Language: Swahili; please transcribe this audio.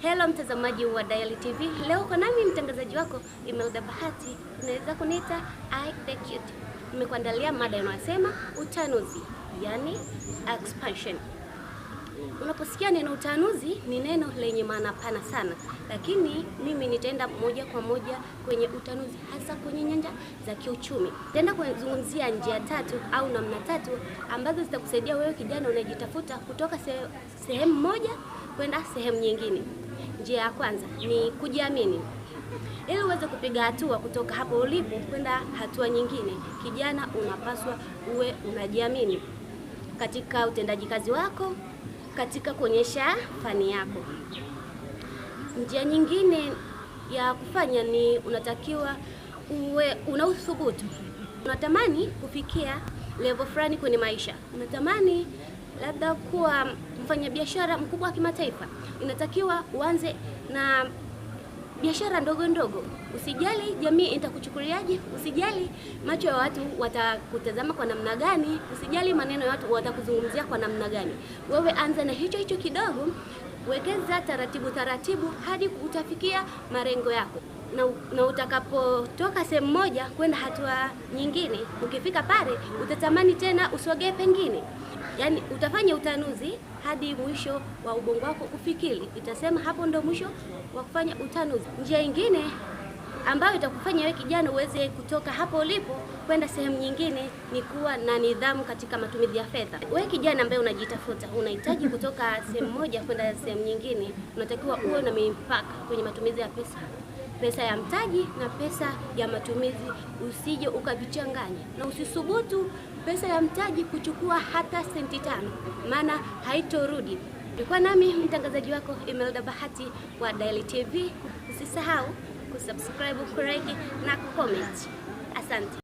Hello mtazamaji wa Daily TV. Leo kwa nami mtangazaji wako Imelda Bahati. Unaweza kuniita I the Cute. Nimekuandalia mada inayosema utanuzi, yani expansion. Unaposikia neno utanuzi ni neno lenye maana pana sana, lakini mimi nitaenda moja kwa moja kwenye utanuzi, hasa kwenye nyanja za kiuchumi. Nitaenda kuzungumzia njia tatu au namna tatu ambazo zitakusaidia wewe kijana unajitafuta kutoka sehemu moja kwenda sehemu nyingine. Njia ya kwanza ni kujiamini. Ili uweze kupiga hatua kutoka hapo ulipo kwenda hatua nyingine, kijana unapaswa uwe unajiamini katika utendaji kazi wako, katika kuonyesha fani yako. Njia nyingine ya kufanya ni unatakiwa uwe una uthubutu. Unatamani kufikia level fulani kwenye maisha, unatamani labda kuwa mfanyabiashara mkubwa wa kimataifa, inatakiwa uanze na biashara ndogo ndogo. Usijali jamii itakuchukuliaje, usijali macho ya watu watakutazama kwa namna gani, usijali maneno ya watu watakuzungumzia kwa namna gani. Wewe anza na hicho hicho kidogo, wekeza taratibu taratibu hadi utafikia malengo yako. Na utakapotoka sehemu moja kwenda hatua nyingine, ukifika pale utatamani tena usogee pengine. Yaani utafanya utanuzi hadi mwisho wa ubongo wako kufikiri, itasema hapo ndo mwisho wa kufanya utanuzi. Njia nyingine ambayo itakufanya wewe kijana uweze kutoka hapo ulipo kwenda sehemu nyingine ni kuwa na nidhamu katika matumizi ya fedha. Wewe kijana ambaye unajitafuta, unahitaji kutoka sehemu moja kwenda sehemu nyingine, unatakiwa uwe na mipaka kwenye matumizi ya pesa. Pesa ya mtaji na pesa ya matumizi usije ukavichanganya, na usisubutu pesa ya mtaji kuchukua hata senti 5, maana haitorudi. Nilikuwa nami mtangazaji wako Imelda Bahati wa Daily TV. Usisahau kusubscribe, kulike na comment. Asante.